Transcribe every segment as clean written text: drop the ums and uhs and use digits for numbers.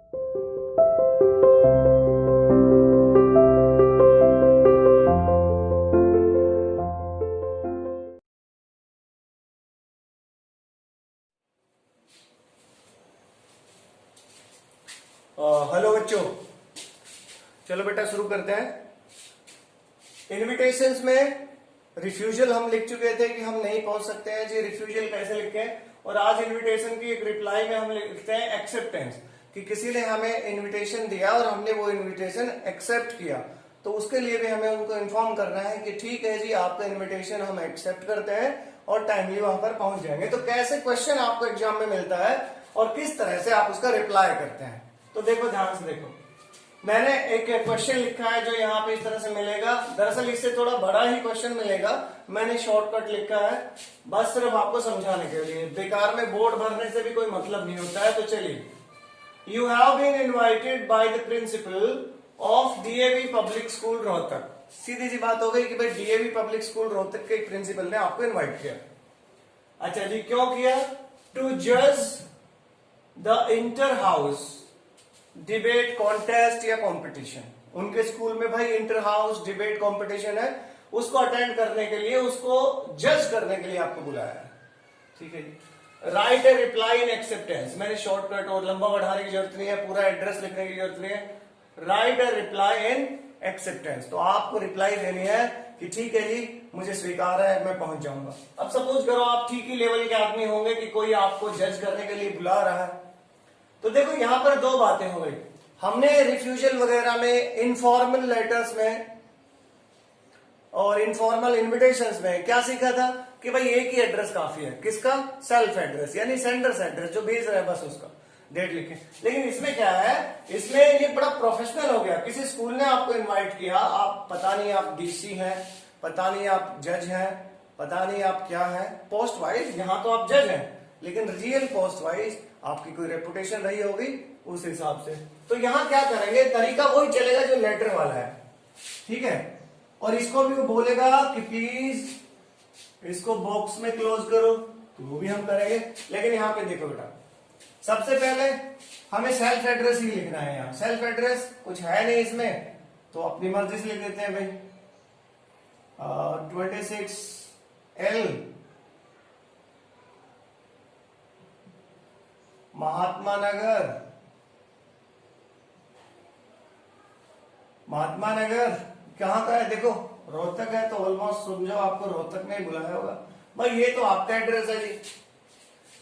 Hello बच्चों, चलो बेटा शुरू करते हैं। इनविटेशंस में रिफ्यूजल हम लिख चुके थे कि हम नहीं पहुंच सकते हैं जी। रिफ्यूजल कैसे लिखें, और आज इनविटेशन की एक रिप्लाई में हम लिखते हैं एक्सेप्टेंस, कि किसी ने हमें इनविटेशन दिया और हमने वो इनविटेशन एक्सेप्ट किया, तो उसके लिए भी हमें उनको इन्फॉर्म करना है कि ठीक है जी, आपका इनविटेशन हम एक्सेप्ट करते हैं और टाइमली वहां पर पहुंच जाएंगे। तो कैसे क्वेश्चन आपको एग्जाम में मिलता है और किस तरह से आप उसका रिप्लाई करते हैं, तो देखो ध्यान से देखो। मैंने एक क्वेश्चन लिखा है जो यहाँ पे इस तरह से मिलेगा। दरअसल इससे थोड़ा बड़ा ही क्वेश्चन मिलेगा, मैंने शॉर्टकट लिखा है बस सिर्फ आपको समझाने के लिए। बेकार में बोर्ड भरने से भी कोई मतलब नहीं होता है। तो चलिए, you have been invited by the principal of DAV public school Rohtak. सीधी सी बात हो गई कि भाई डीएवी पब्लिक स्कूल रोहतक के प्रिंसिपल ने आपको इन्वाइट किया। अच्छा जी, क्यों किया? टू जज the inter house debate contest या कंपटीशन। उनके स्कूल में भाई इंटर हाउस डिबेट कंपटीशन है, उसको अटेंड करने के लिए, उसको जज करने के लिए आपको बुलाया है। ठीक है जी। Write a reply in acceptance. मैंने शॉर्टकट और लंबा बढ़ाने की जरूरत नहीं है, पूरा एड्रेस लिखने की जरूरत नहीं है। Right a reply in acceptance, तो आपको रिप्लाई देनी है कि ठीक है जी, मुझे स्वीकार है, मैं पहुंच जाऊंगा। अब सपोज करो आप ठीक ही लेवल के आदमी होंगे कि कोई आपको जज करने के लिए बुला रहा है, तो देखो यहां पर दो बातें हो गई। हमने रिफ्यूजल वगैरह में, इनफॉर्मल लेटर्स में और इनफॉर्मल इनविटेशंस में क्या सीखा था कि भाई एक ही एड्रेस काफी है। किसका? सेल्फ एड्रेस, यानी सेंडर्स एड्रेस, जो भेज रहा है बस उसका डेट लिखे। लेकिन इसमें क्या है, इसमें ये बड़ा प्रोफेशनल हो गया। किसी स्कूल ने आपको इनवाइट किया, आप पता नहीं आप डीसी हैं, पता नहीं आप जज हैं, पता नहीं आप क्या है। पोस्ट वाइज यहां तो आप जज हैं, लेकिन रियल पोस्ट वाइज आपकी कोई रेपुटेशन रही होगी उस हिसाब से। तो यहां क्या करेंगे, तरीका वही चलेगा जो लेटर वाला है। ठीक है, और इसको भी वो बोलेगा कि प्लीज इसको बॉक्स में क्लोज करो, तो वो भी हम करेंगे। लेकिन यहां पे देखो बेटा, सबसे पहले हमें सेल्फ एड्रेस ही लिखना है। यहां सेल्फ एड्रेस कुछ है नहीं इसमें, तो अपनी मर्जी से लिख देते हैं भाई। 26L महात्मा नगर, महात्मा नगर कहां का है? देखो रोहतक है, तो ऑलमोस्ट समझो आपको रोहतक में ही बुलाया होगा भाई। ये तो आपका एड्रेस है जी।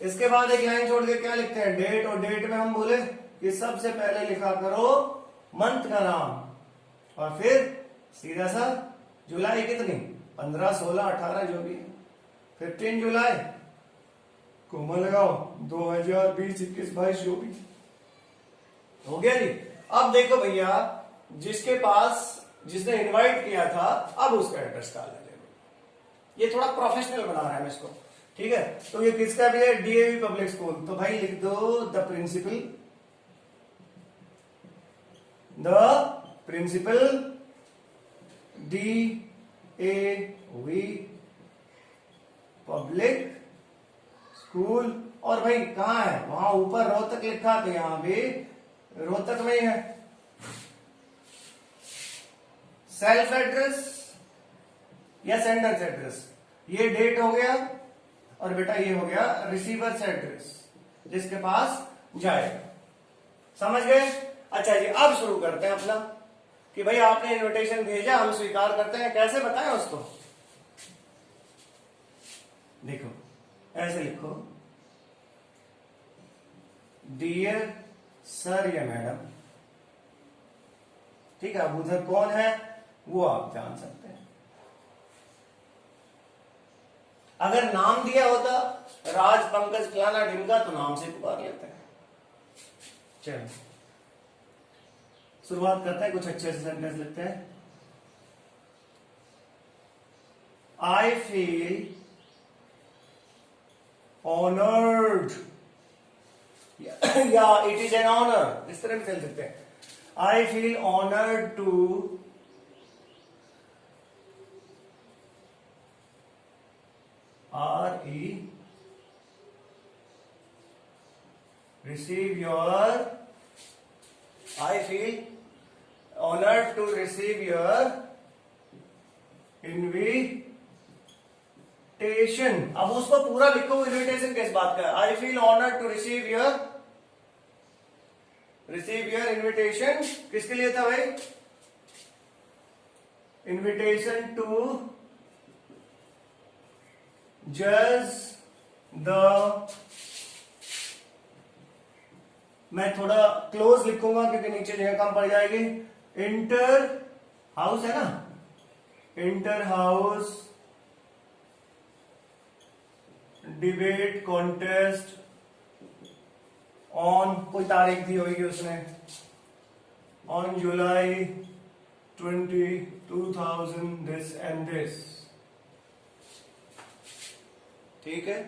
इसके बाद एक लाइन छोड़ के क्या लिखते हैं, डेट। और डेट में हम बोले कि सबसे पहले लिखा करो मंथ का नाम, और फिर सीधा सा जुलाई कितनी, 15, 16, 18 जो भी है, 15 जुलाई कोमा लगाओ, 2020, 21, 22 जो भी हो गया जी। अब देखो भैया, जिसके पास, जिसने इनवाइट किया था, अब उसका एड्रेस डाल देंगे। ये थोड़ा प्रोफेशनल बना रहा है इसको। ठीक है, तो ये किसका भी है? डीएवी पब्लिक स्कूल, तो भाई लिख दो the principal, DAV public school. और भाई कहां है? वहां ऊपर रोहतक लिखा, तो यहां भी रोहतक में ही है। सेल्फ एड्रेस या सेंडर्स एड्रेस, ये डेट हो गया, और बेटा ये हो गया रिसीवर्स एड्रेस, जिसके पास जाएगा। समझ गए? अच्छा जी, अब शुरू करते हैं अपना कि भाई आपने इनविटेशन भेजा, हम स्वीकार करते हैं। कैसे बताएं उसको? देखो ऐसे लिखो, डियर सर या मैडम। ठीक है, अब उधर कौन है वो आप जान सकते हैं। अगर नाम दिया होता राज, पंकज, फलाना, ढिमका, तो नाम से पुकार लेते हैं। चलो शुरुआत करते हैं, कुछ अच्छे से सेंटेंस लिखते हैं। आई फील ऑनर्ड, या इट इज एन ऑनर, इस तरह भी चल सकते हैं। I feel honoured to receive your I feel honored to receive your invitation. अब उसको पूरा लिखो, इन्विटेशन किस बात का? I feel honored to receive your invitation. किसके लिए था भाई? Invitation to judge the, मैं थोड़ा क्लोज लिखूंगा क्योंकि नीचे जगह कम पड़ जाएगी। इंटर हाउस है ना, inter house debate contest on, कोई तारीख दी होगी उसने, on July 20, 2000 this and this. ठीक है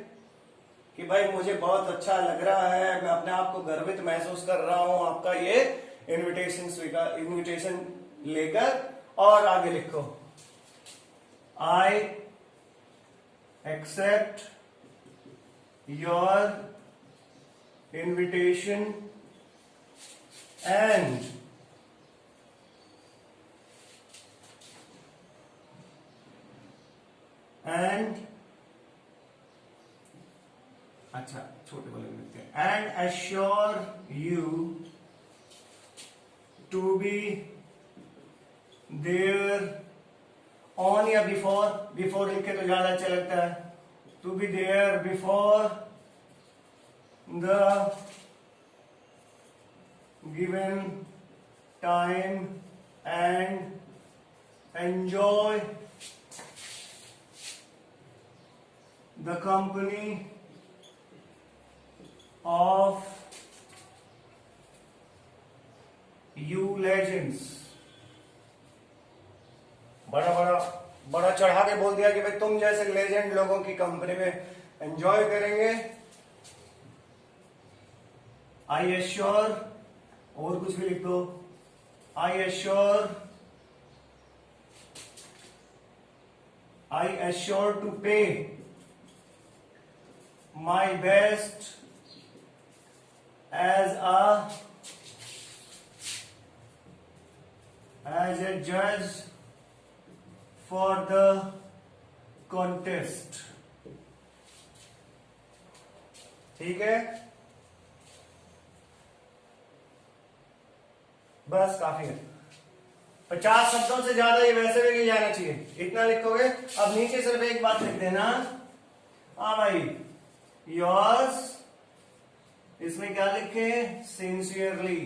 कि भाई मुझे बहुत अच्छा लग रहा है, मैं अपने आप को गर्वित महसूस कर रहा हूं आपका ये इन्विटेशन लेकर। और आगे लिखो, I accept your invitation and अच्छा छोटे वाले लिखते हैं, and assure you to be there on या बिफोर, बिफोर लिखे तो ज्यादा अच्छा लगता है, to be there before the given time and enjoy the company of you legends। बड़ा चढ़ा के बोल दिया कि भाई तुम जैसे लेजेंड लोगों की कंपनी में एंजॉय करेंगे। आई एश्योर, और कुछ भी लिख दो, आई एश्योर टू पे my best as a judge for the contest। ठीक है, बस काफी है। 50 शब्दों से ज्यादा ये वैसे भी नहीं जाना चाहिए, इतना लिखोगे। अब नीचे सिर्फ एक बात लिख देना, हाँ भाई, योर्स, इसमें क्या लिखे, सिंसियरली,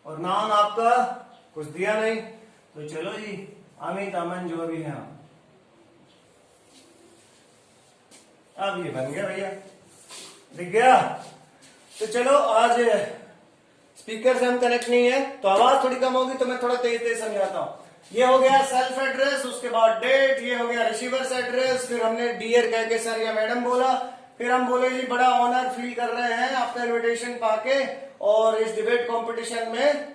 और नाम आपका कुछ दिया नहीं, तो चलो जी अमित अमन जो भी है, अब ये बन गया भैया, दिख गया। तो चलो आज स्पीकर से हम कनेक्ट नहीं है तो आवाज थोड़ी कम होगी, तो मैं थोड़ा तेज तेज समझाता हूं। ये हो गया सेल्फ एड्रेस, उसके बाद डेट, ये हो गया रिसीवर्स एड्रेस, फिर हमने डियर कह के सर या मैडम बोला, फिर हम बोले जी बड़ा ऑनर फील कर रहे हैं आपका इन्विटेशन पाके, और इस डिबेट कंपटीशन में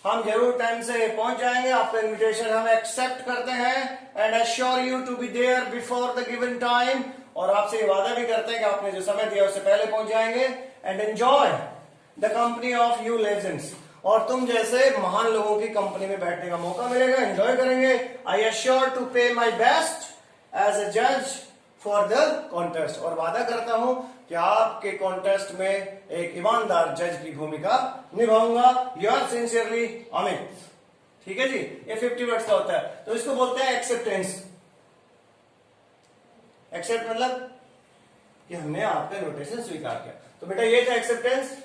हम जरूर टाइम से पहुंच जाएंगे, आपका इन्विटेशन हम एक्सेप्ट करते हैं, and assure you to be there before the given time, और आपसे ये वादा भी करते हैं कि आपने जो समय दिया उससे पहले पहुंच जाएंगे, and enjoy the company of you legends, और तुम जैसे महान लोगों की कंपनी में बैठने का मौका मिलेगा, एंजॉय करेंगे। आई एश्योर टू पे माई बेस्ट एज अ जज फॉर द कॉन्टेस्ट, और वादा करता हूं कि आपके कॉन्टेस्ट में एक ईमानदार जज की भूमिका निभाऊंगा। Your sincerely Amit. ठीक है जी, ये 50 वर्ड्स का होता है, तो इसको बोलते हैं एक्सेप्टेंस। एक्सेप्ट मतलब कि हमने आपका इन्विटेशन स्वीकार किया, तो बेटा ये था एक्सेप्टेंस।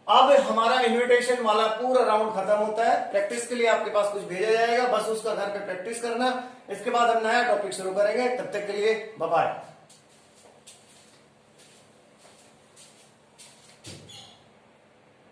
अब हमारा इन्विटेशन वाला पूरा राउंड खत्म होता है, प्रैक्टिस के लिए आपके पास कुछ भेजा जाएगा, बस उसका घर पे प्रैक्टिस करना, इसके बाद हम नया टॉपिक शुरू करेंगे, तब तक के लिए बाय बाय।